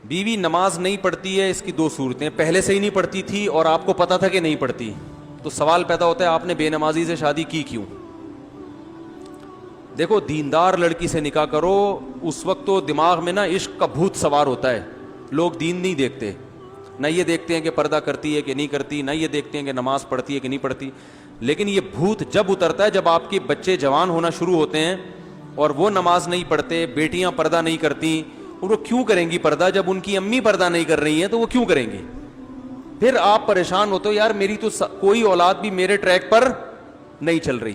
بیوی نماز نہیں پڑھتی ہے، اس کی دو صورتیں، پہلے سے ہی نہیں پڑھتی تھی اور آپ کو پتا تھا کہ نہیں پڑھتی، تو سوال پیدا ہوتا ہے آپ نے بے نمازی سے شادی کی کیوں؟ دیکھو دیندار لڑکی سے نکاح کرو، اس وقت تو دماغ میں نا عشق کا بھوت سوار ہوتا ہے، لوگ دین نہیں دیکھتے، نہ یہ دیکھتے ہیں کہ پردہ کرتی ہے کہ نہیں کرتی، نہ یہ دیکھتے ہیں کہ نماز پڑھتی ہے کہ نہیں پڑھتی، لیکن یہ بھوت جب اترتا ہے جب آپ کے بچے جوان ہونا شروع ہوتے ہیں اور وہ نماز نہیں پڑھتے، بیٹیاں پردہ نہیں کرتی، اور وہ کیوں کریں گی پردہ جب ان کی امی پردہ نہیں کر رہی ہیں تو وہ کیوں کریں گی؟ پھر آپ پریشان ہوتے ہو یار میری تو کوئی اولاد بھی میرے ٹریک پر نہیں چل رہی۔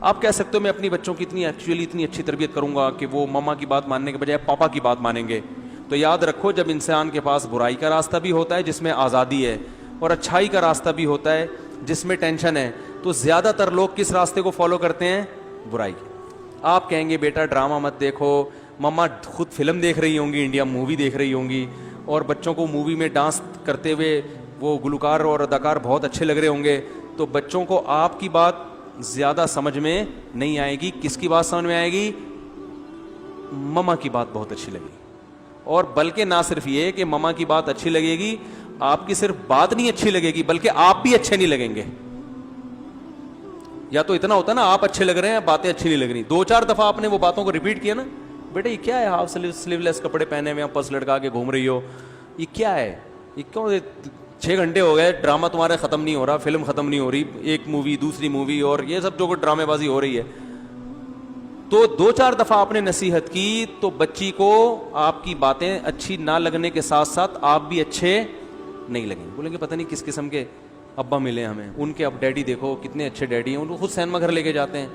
آپ کہہ سکتے ہو میں اپنی بچوں کی اتنی اچھی تربیت کروں گا کہ وہ ماما کی بات ماننے کے بجائے پاپا کی بات مانیں گے، تو یاد رکھو جب انسان کے پاس برائی کا راستہ بھی ہوتا ہے جس میں آزادی ہے اور اچھائی کا راستہ بھی ہوتا ہے جس میں ٹینشن ہے، تو زیادہ تر لوگ کس راستے کو فالو کرتے ہیں؟ برائی کے۔ آپ کہیں گے بیٹا ڈرامہ مت دیکھو، مما خود فلم دیکھ رہی ہوں گی، انڈیا مووی دیکھ رہی ہوں گی، اور بچوں کو مووی میں ڈانس کرتے ہوئے وہ گلوکار اور اداکار بہت اچھے لگ رہے ہوں گے، تو بچوں کو آپ کی بات زیادہ سمجھ میں نہیں آئے گی، کس کی بات سمجھ میں آئے گی؟ مما کی بات بہت اچھی لگے گی، اور بلکہ نہ صرف یہ کہ مما کی بات اچھی لگے گی، آپ کی صرف بات نہیں اچھی لگے گی بلکہ آپ بھی اچھے نہیں لگیں گے۔ یا تو اتنا ہوتا نا آپ اچھے لگ رہے ہیں باتیں اچھی نہیں لگ رہی، دو چار دفعہ آپ نے وہ باتوں کو ریپیٹ کیا نا، بیٹا یہ کیا ہے ہاف سلیو لیس کپڑے پہنے ہوئے پرس لٹکا کے گھوم رہی ہو، یہ کیا ہے، یہ کیوں 6 گھنٹے ہو گئے ڈرامہ تمہارے ختم نہیں ہو رہا، فلم ختم نہیں ہو رہی، ایک مووی دوسری مووی اور یہ سب جو ڈرامے بازی ہو رہی ہے۔ تو دو چار دفعہ آپ نے نصیحت کی تو بچی کو آپ کی باتیں اچھی نہ لگنے کے ساتھ ساتھ آپ بھی اچھے نہیں لگیں، بولیں گے پتہ نہیں کس قسم کے ابا ملے ہمیں، ان کے اب ڈیڈی دیکھو کتنے اچھے ڈیڈی ہیں، ان کو خود سینما گھر لے کے جاتے ہیں،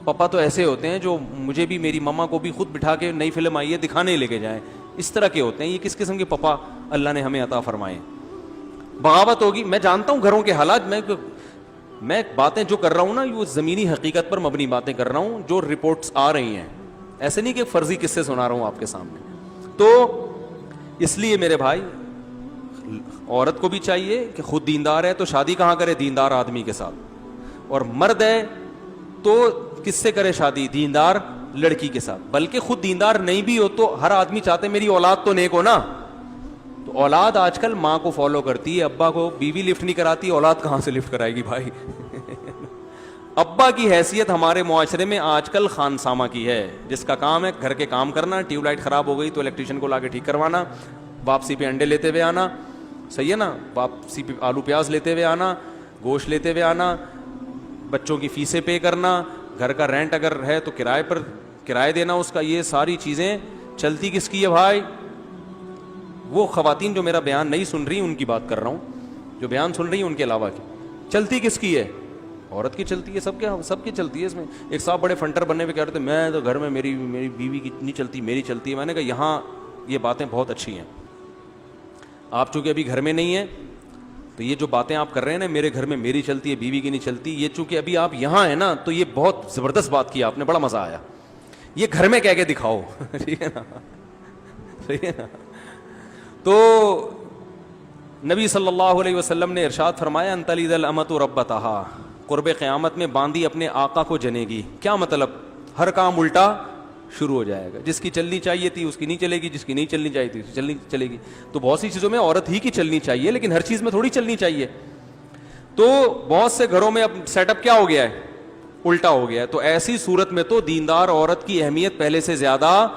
پپا تو ایسے ہوتے ہیں جو مجھے بھی میری مما کو بھی خود بٹھا کے نئی فلم آئی ہے دکھانے لے کے جائیں، اس طرح کے ہوتے ہیں۔ یہ کس قسم کے پپا اللہ نے ہمیں عطا فرمائے؟ بغاوت ہوگی، میں جانتا ہوں گھروں کے حالات، میں باتیں جو کر رہا ہوں نا وہ زمینی حقیقت پر مبنی باتیں کر رہا ہوں جو رپورٹس آ رہی ہیں، ایسے نہیں کہ فرضی قصے سنا رہا ہوں آپ کے سامنے۔ تو اس لیے میرے بھائی عورت کو بھی چاہیے کہ خود دیندار ہے تو شادی کہاں کرے؟ دیندار آدمی کے ساتھ، اور مرد ہے تو کس سے کرے شادی؟ دیندار لڑکی کے ساتھ، بلکہ خود دیندار نہیں بھی ہو تو ہر آدمی چاہتے میری اولاد تو نیک ہو نا، تو اولاد آج کل ماں کو فالو کرتی ہے، ابا کو بیوی لفٹ نہیں کراتی، اولاد کہاں سے لفٹ کرائے گی بھائی؟ ابا کی حیثیت ہمارے معاشرے میں آج کل خانسامہ کی ہے، جس کا کام ہے گھر کے کام کرنا، ٹیوب لائٹ خراب ہو گئی تو الیکٹریشین کو لا کے ٹھیک کروانا، واپسی پہ انڈے لیتے ہوئے آنا، صحیح ہے نا، واپسی پہ آلو پیاز لیتے ہوئے آنا، گوشت لیتے ہوئے آنا، بچوں کی فیسیں پے کرنا، گھر کا رینٹ اگر ہے تو کرائے پر کرایہ دینا اس کا، یہ ساری چیزیں چلتی کس کی ہے بھائی؟ وہ خواتین جو میرا بیان نہیں سن رہی ان کی بات کر رہا ہوں، جو بیان سن رہی ہیں ان کے علاوہ کی، چلتی کس کی ہے؟ عورت کی چلتی ہے، سب کی چلتی ہے۔ اس میں ایک صاحب بڑے فنٹر بننے پہ کہہ رہے تھے میں تو گھر میں میری بیوی کی نہیں چلتی، میری چلتی ہے، میں نے کہا یہاں یہ باتیں بہت اچھی ہیں، آپ چونکہ ابھی گھر میں نہیں ہیں تو یہ جو باتیں آپ کر رہے ہیں نا میرے گھر میں میری چلتی ہے بیوی کی نہیں چلتی، یہ چونکہ ابھی آپ یہاں ہیں نا تو یہ بہت زبردست بات کی آپ نے، بڑا مزہ آیا، یہ گھر میں کہہ کے دکھاؤ ٹھیک ہے نا، صحیح ہے نا۔ تو نبی صلی اللہ علیہ وسلم نے ارشاد فرمایا ان تلد الامۃ ربتہا، قرب قیامت میں باندی اپنے آقا کو جنے گی، کیا مطلب؟ ہر کام الٹا شروع ہو جائے گا، جس کی چلنی چاہیے تھی اس کی نہیں چلے گی، جس کی نہیں چلنی چاہیے تھی اس کی چلے گی، تو بہت سی چیزوں میں عورت ہی کی چلنی چاہیے لیکن ہر چیز میں تھوڑی چلنی چاہیے، تو بہت سے گھروں میں اب سیٹ اپ کیا ہو گیا ہے؟ الٹا ہو گیا ہے، تو ایسی صورت میں تو دیندار عورت کی اہمیت پہلے سے زیادہ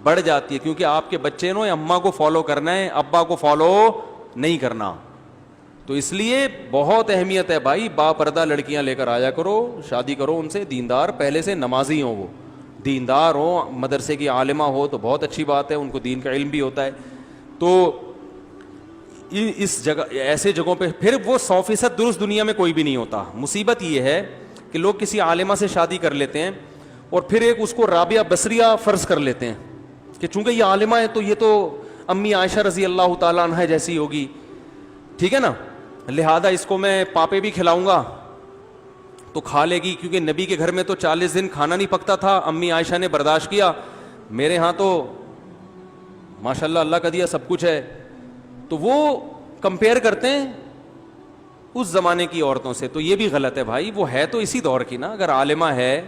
بڑھ جاتی ہے، کیونکہ آپ کے بچے نے اماں کو فالو کرنا ہے، ابا کو فالو نہیں کرنا، تو اس لیے بہت اہمیت ہے بھائی، با پردہ لڑکیاں لے کر آیا کرو، شادی کرو ان سے، دیندار پہلے سے نمازی ہوں، وہ دیندار ہو، مدرسے کی عالمہ ہو تو بہت اچھی بات ہے، ان کو دین کا علم بھی ہوتا ہے، تو اس جگہ ایسے جگہوں پہ پھر وہ 100% درست دنیا میں کوئی بھی نہیں ہوتا۔ مصیبت یہ ہے کہ لوگ کسی عالمہ سے شادی کر لیتے ہیں اور پھر ایک اس کو رابعہ بصریہ فرض کر لیتے ہیں کہ چونکہ یہ عالمہ ہے تو یہ تو امی عائشہ رضی اللہ تعالیٰ عنہ جیسی ہوگی، ٹھیک ہے نا، لہذا اس کو میں پاپے بھی کھلاؤں گا تو کھا لے گی، کیونکہ نبی کے گھر میں تو 40 دن کھانا نہیں پکتا تھا، امی عائشہ نے برداشت کیا، میرے ہاں تو ماشاءاللہ اللہ کا دیا سب کچھ ہے، تو وہ کمپیئر کرتے ہیں اس زمانے کی عورتوں سے، تو یہ بھی غلط ہے بھائی، وہ ہے تو اسی دور کی نا، اگر عالمہ ہے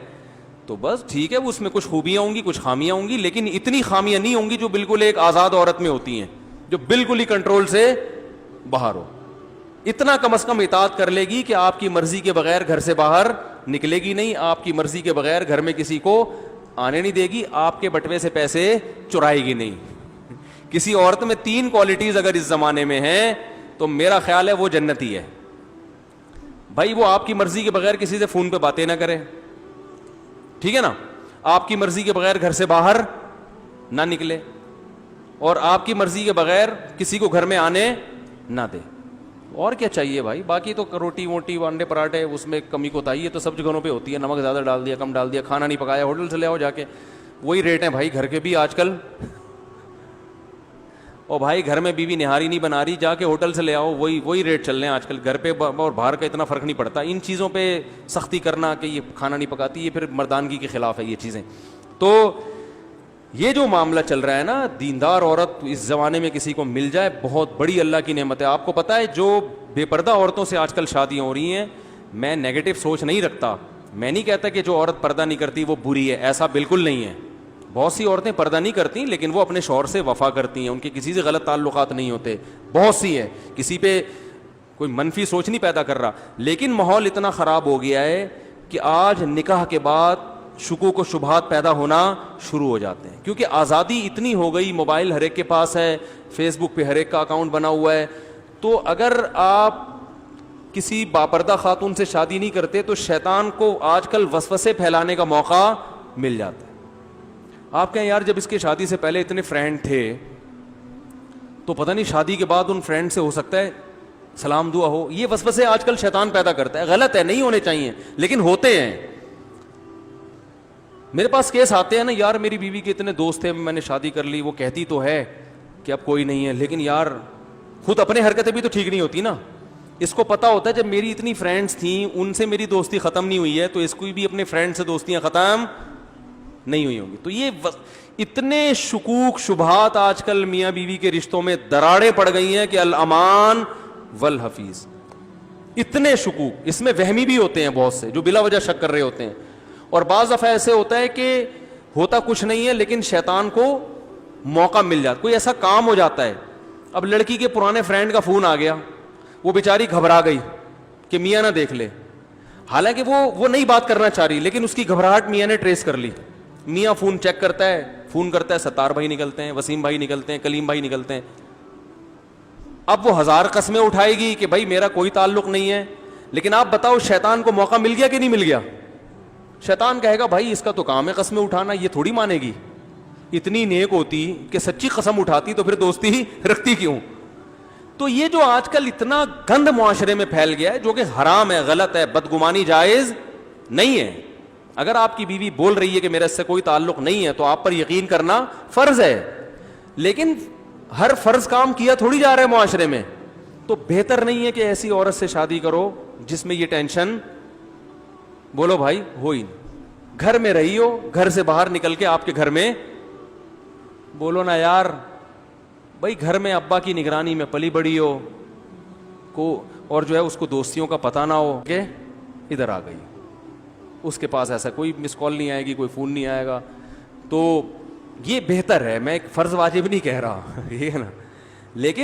تو بس ٹھیک ہے, اس میں کچھ خوبیاں ہوں گی, کچھ خامیاں ہوں گی, لیکن اتنی خامیاں نہیں ہوں گی جو بالکل ایک آزاد عورت میں ہوتی ہیں, جو بالکل ہی کنٹرول سے باہر ہو. اتنا کم از کم اطاعت کر لے گی کہ آپ کی مرضی کے بغیر گھر سے باہر نکلے گی نہیں, آپ کی مرضی کے بغیر گھر میں کسی کو آنے نہیں دے گی, آپ کے بٹوے سے پیسے چرائے گی نہیں. کسی عورت میں 3 کوالٹیز اگر اس زمانے میں ہیں تو میرا خیال ہے وہ جنتی ہے. بھائی وہ آپ کی مرضی کے بغیر کسی سے فون پہ باتیں نہ کرے, ٹھیک ہے نا, آپ کی مرضی کے بغیر گھر سے باہر نہ نکلے, اور آپ کی مرضی کے بغیر کسی کو گھر میں آنے نہ دے. اور کیا چاہیے بھائی, باقی تو روٹی ووٹی انڈے پراٹھے اس میں کمی کوتاہی ہے تو سب جگہوں پہ ہوتی ہے, نمک زیادہ ڈال دیا کم ڈال دیا, کھانا نہیں پکایا ہوٹل سے لے آؤ جا کے, وہی ریٹ ہیں بھائی گھر کے بھی آج کل. اور بھائی گھر میں بیوی نہاری نہیں بنا رہی, جا کے ہوٹل سے لے آؤ, وہی ریٹ چل رہے ہیں آج کل. گھر پہ اور باہر کا اتنا فرق نہیں پڑتا. ان چیزوں پہ سختی کرنا کہ یہ کھانا نہیں پکاتی, یہ پھر مردانگی کے خلاف ہے یہ چیزیں. تو یہ جو معاملہ چل رہا ہے نا, دیندار عورت اس زمانے میں کسی کو مل جائے بہت بڑی اللہ کی نعمت ہے. آپ کو پتہ ہے جو بے پردہ عورتوں سے آج کل شادیاں ہو رہی ہیں, میں نیگیٹو سوچ نہیں رکھتا, میں نہیں کہتا کہ جو عورت پردہ نہیں کرتی وہ بری ہے, ایسا بالکل نہیں ہے. بہت سی عورتیں پردہ نہیں کرتی لیکن وہ اپنے شوہر سے وفا کرتی ہیں, ان کے کسی سے غلط تعلقات نہیں ہوتے, بہت سی ہیں, کسی پہ کوئی منفی سوچ نہیں پیدا کر رہا. لیکن ماحول اتنا خراب ہو گیا ہے کہ آج نکاح کے بعد شکوک و شبہات پیدا ہونا شروع ہو جاتے ہیں, کیونکہ آزادی اتنی ہو گئی, موبائل ہر ایک کے پاس ہے, فیس بک پہ ہر ایک کا اکاؤنٹ بنا ہوا ہے. تو اگر آپ کسی باپردہ خاتون سے شادی نہیں کرتے تو شیطان کو آج کل وسوسے پھیلانے کا موقع مل جاتا ہے. آپ کہیں یار جب اس کی شادی سے پہلے اتنے فرینڈ تھے تو پتہ نہیں شادی کے بعد ان فرینڈ سے ہو سکتا ہے سلام دعا ہو. یہ وسوسے آج کل شیطان پیدا کرتا ہے, غلط ہے, نہیں ہونے چاہیے لیکن ہوتے ہیں. میرے پاس کیس آتے ہیں نا, یار میری بیوی کے اتنے دوست تھے, میں نے شادی کر لی, وہ کہتی تو ہے کہ اب کوئی نہیں ہے, لیکن یار خود اپنے حرکتیں بھی تو ٹھیک نہیں ہوتی نا. اس کو پتا ہوتا ہے جب میری اتنی فرینڈس تھیں ان سے میری دوستی ختم نہیں ہوئی ہے تو اس کو بھی اپنے فرینڈ سے دوستیاں ختم نہیں ہوئی ہوں گی. تو یہ اتنے شکوک شبہات آج کل میاں بیوی کے رشتوں میں دراڑیں پڑ گئی ہیں کہ الامان والحفیظ. اتنے شکوک, اس میں وہمی بھی ہوتے ہیں بہت سے جو بلا وجہ شک کر رہے ہوتے ہیں, اور بعض دفعہ ایسے ہوتا ہے کہ ہوتا کچھ نہیں ہے لیکن شیطان کو موقع مل جاتا, کوئی ایسا کام ہو جاتا ہے. اب لڑکی کے پرانے فرینڈ کا فون آ گیا, وہ بیچاری گھبرا گئی کہ میاں نہ دیکھ لے, حالانکہ وہ نہیں بات کرنا چاہ رہی, لیکن اس کی گھبراہٹ میاں نے ٹریس کر لی. میاں فون چیک کرتا ہے, فون کرتا ہے, ستار بھائی نکلتے ہیں, وسیم بھائی نکلتے ہیں, کلیم بھائی نکلتے ہیں. اب وہ 1000 قسمیں اٹھائے گی کہ بھائی میرا کوئی تعلق نہیں ہے, لیکن آپ بتاؤ شیطان کو موقع مل گیا کہ نہیں مل گیا؟ شیطان کہے گا بھائی اس کا تو کام ہے قسمیں اٹھانا, یہ تھوڑی مانے گی, اتنی نیک ہوتی کہ سچی قسم اٹھاتی تو پھر دوستی ہی رکھتی کیوں. تو یہ جو آج کل اتنا گند معاشرے میں پھیل گیا ہے جو کہ حرام ہے, غلط ہے, بدگمانی جائز نہیں ہے. اگر آپ کی بیوی بول رہی ہے کہ میرا اس سے کوئی تعلق نہیں ہے تو آپ پر یقین کرنا فرض ہے, لیکن ہر فرض کام کیا تھوڑی جا رہا ہے معاشرے میں. تو بہتر نہیں ہے کہ ایسی عورت سے شادی کرو جس میں یہ ٹینشن, بولو بھائی, ہو ہی نہیں. گھر میں رہی ہو, گھر سے باہر نکل کے آپ کے گھر میں بولو نا یار بھائی گھر میں ابا کی نگرانی میں پلی بڑی ہو کو, اور جو ہے اس کو دوستیوں کا پتہ نہ ہو کہ ادھر آ گئی, اس کے پاس ایسا کوئی مس کال نہیں آئے گی, کوئی فون نہیں آئے گا. تو یہ بہتر ہے, میں ایک فرض واجب نہیں کہہ رہا, یہ ہے نا, لیکن